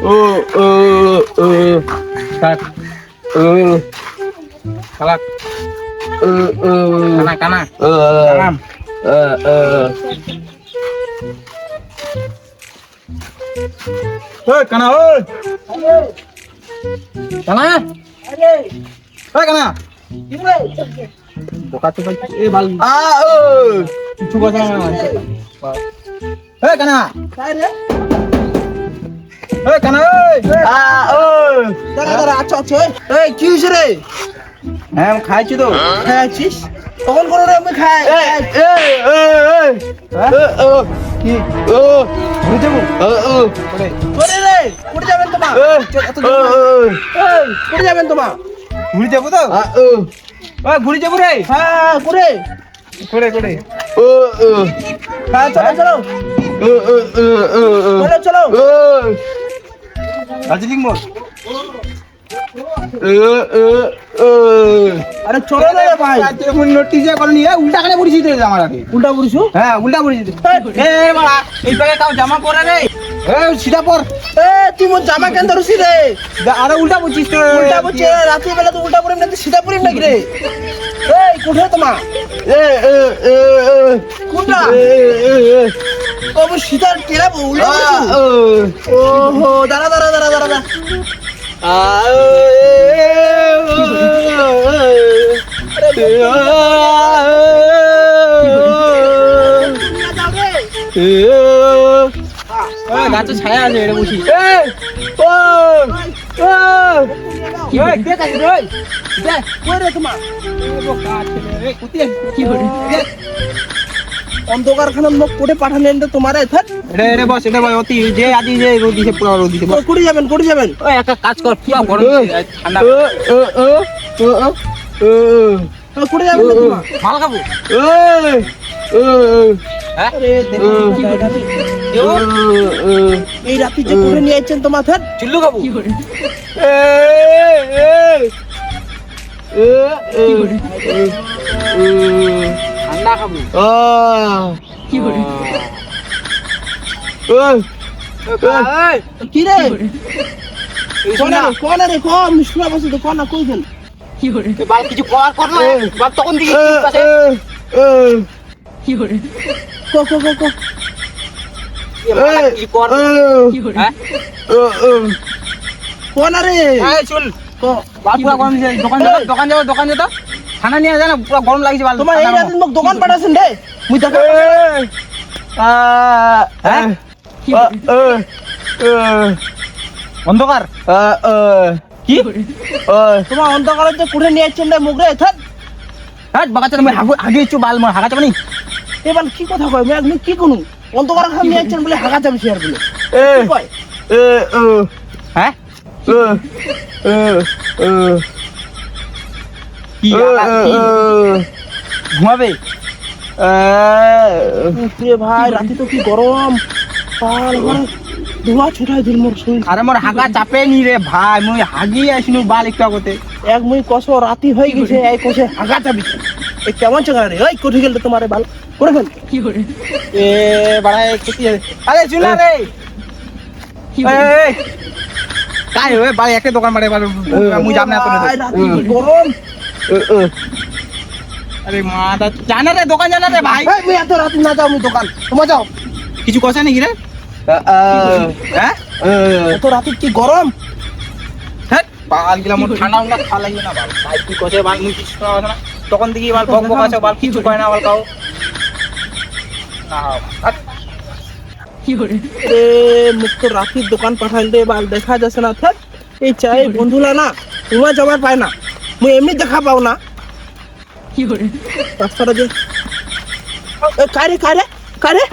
ও ও ও কাট ও খালাক ও ও কানা কানা কানাম ওই কানা ওই কানা ওই কানা কি রে বোকা তো এ বাল ও কিছু কথা না ওই কানা কাই রে ওই কানা ওই ওই দাঁড়া দাঁড়া আচ্ছা আচ্ছা এই কি হইছে রে হ্যাঁ আমি খাইছি তো খাইছিস তখন করে রে আমি খাই কি ও ঘুরে যাবো করে রে ঘুরে যাবেন তোমা ঘুরে যাবেন তোমা ঘুরে যাবো তো ঘুরে যাবো রে হ্যাঁ ঘুরে ঘুরে ঘুরে হ্যাঁ চলো চলো চলো চলো দার্জিলিং মোড় আরে চলো রে ভাই তুমি নোটিস করনি উল্টা কানে পড়িছিস রে আমার আগে উল্টা পড়িছো হ্যাঁ উল্টা পড়িছিস এ বাড়া এই ব্যাগে কাও জামা পরে রে এ সিধা পর এ তুই মোর জামা কেন ধরছিস রে আরে উল্টা পড়ছিস তো উল্টা পড়ছিস রাতে বেলা তো উল্টা পড়িম না তুই সিধা পড়িম নাকি রে এই কোথায় তোমা এ এ এ কোনটা ও সিধা টেরা উল্টা ওহো দাঁড়া দাঁড়া দাঁড়া দাঁড়া গাছে ছায়া আছে এটা বসি অন্ধকারখানার মুখ কোটে পাঠালেন তো তোমার এটা বস এটা বস অতি যে আদি যে রোদিছে পুরো রোদিছে করে যাবেন ওই একটা কাজ কর কি গরম ঠান্ডা করে যাবেন মাল খাবো এই রাতে যে করে নিয়ে আইছেন তোমার থাক চিল্লু খাবো ঠান্ডা খাবো কি করে কি রে কোন রে কম শুনা বসে তো কোন কই গেল কি করে বাল কিছু কর না বাল তখন দিকে আছে কি করে কো কি কর কি করে হ্যাঁ কোন রে এই শুন তো বাল পুরো গরম দোকান যা তো খানা নিয়ে যা না পুরো গরম লাগছে বাল তোমার এই রাতে মোক দোকান পাঠাছেন রে মুই দেখা হ্যাঁ অন্ধকার কি তোমার অন্ধকারের যে কুড়ে নিয়ে যাচ্ছেন রে মুগরে থাক বাগাচার আমি হাগে ইচ্ছু বাল মা হাগা যাবনি এবার কি কথা কয় আমি কি কোন অন্ধকার খান নিয়ে যাচ্ছেন বলে হাগা যাবে শেয়ার বলে হ্যাঁ কি ঘুমাবে ভাই রাতে তো কি গরম ধোঁয়া ছুটাই দিল মোর শরীর আরে মোর হাগা চাপে নি রে ভাই মুই হাগি আসিনু বাল একটু আগতে এক মুই কসো রাতি হয়ে গেছে এই কসে হাগা চাবি এ কেমন চগা রে ওই কোঠি গেল তোমারে বাল করে ফেল কি করে এ বাড়াই কুতি আরে চুলা রে কি এই কাই ওই বাল একে দোকান মারে বাল মুই যাব না তো গরম আরে মাদা জানা রে দোকান জানা রে ভাই মুই এত রাত না যাও মুই দোকান তোমা যাও কিছু কইছে নাকি রে হ্যাঁ এত রাতে কি গরম হ্যাঁ বাল গিলা মোর ঠান্ডা ঠান্ডা খা লাগে না বাল ভাই কি কইছে বাল মুই কিছু না না তখন দেখি বাল বক আছে বাল কিছু কয় না বাল কাও না কি করে রে মুক্ত রাতের দোকান পাঠাইল দে বাল দেখা যাচ্ছে না থাক এই চাই বন্ধুলা না তোমার জমার পায় না মুই এমনি দেখা পাও না কি করে রাস্তাটা যে কারে কারে কারে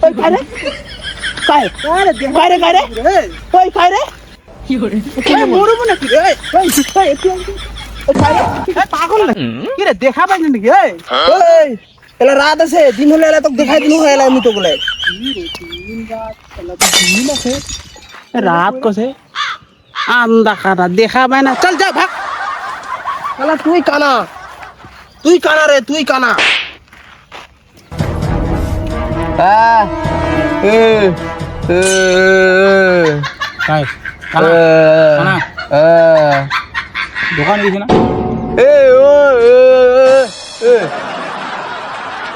ওই কারে কারে কারে কারে ওই কারে কি করে মরবো নাকি রে ওই কারে পাগল নাকি কি রে দেখা পাই নাকি ওই এলা রাত আছে দিন হলে এলা তো দেখাই দিন হয়ে এলা আমি তো বলে রাত কসে আন্দা কাটা দেখা পায় না চল যা ভাগ এলা তুই কানা রে তুই কানা काय দোকান গেছে না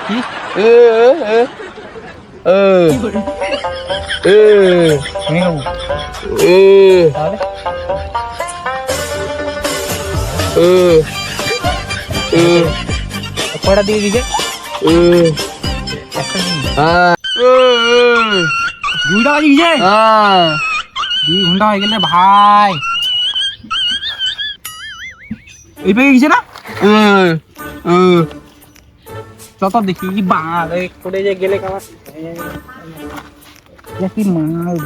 কি তাহলে কয়টা দিয়ে দিছে দুইটা বাজে গেছে 2 ঘন্টা হয়ে গেলে ভাই এই পেয়ে গেছে না চত দেখি কি বাঁধ করে যে গেলে খাবার কি মাল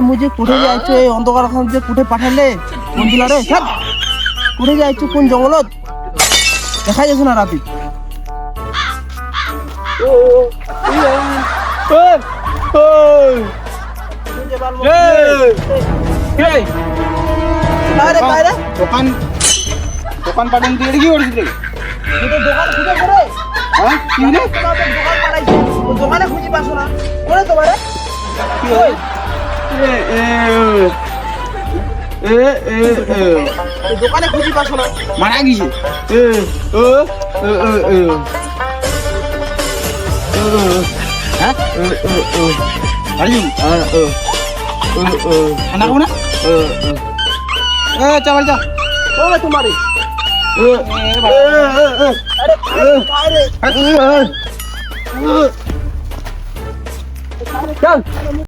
मुझे कुठे जायचंय अंधकार खानचे कुठे पाठवले कोण दिला रे छाप कुठे जायचं कोण जंगलात देखायचं ना रात्री দোকান দোকান পাঠান দিয়ে কি করছিস রে দোকান খুঁজে করে হ্যাঁ কি রে দোকান পাঠাইছে দোকানে খুঁজে পাছো না করে তোমারে কি হয় দোকানে খুঁজি পাছো না মারা গেছে খানা খাবো না চাল যা তোমারে চল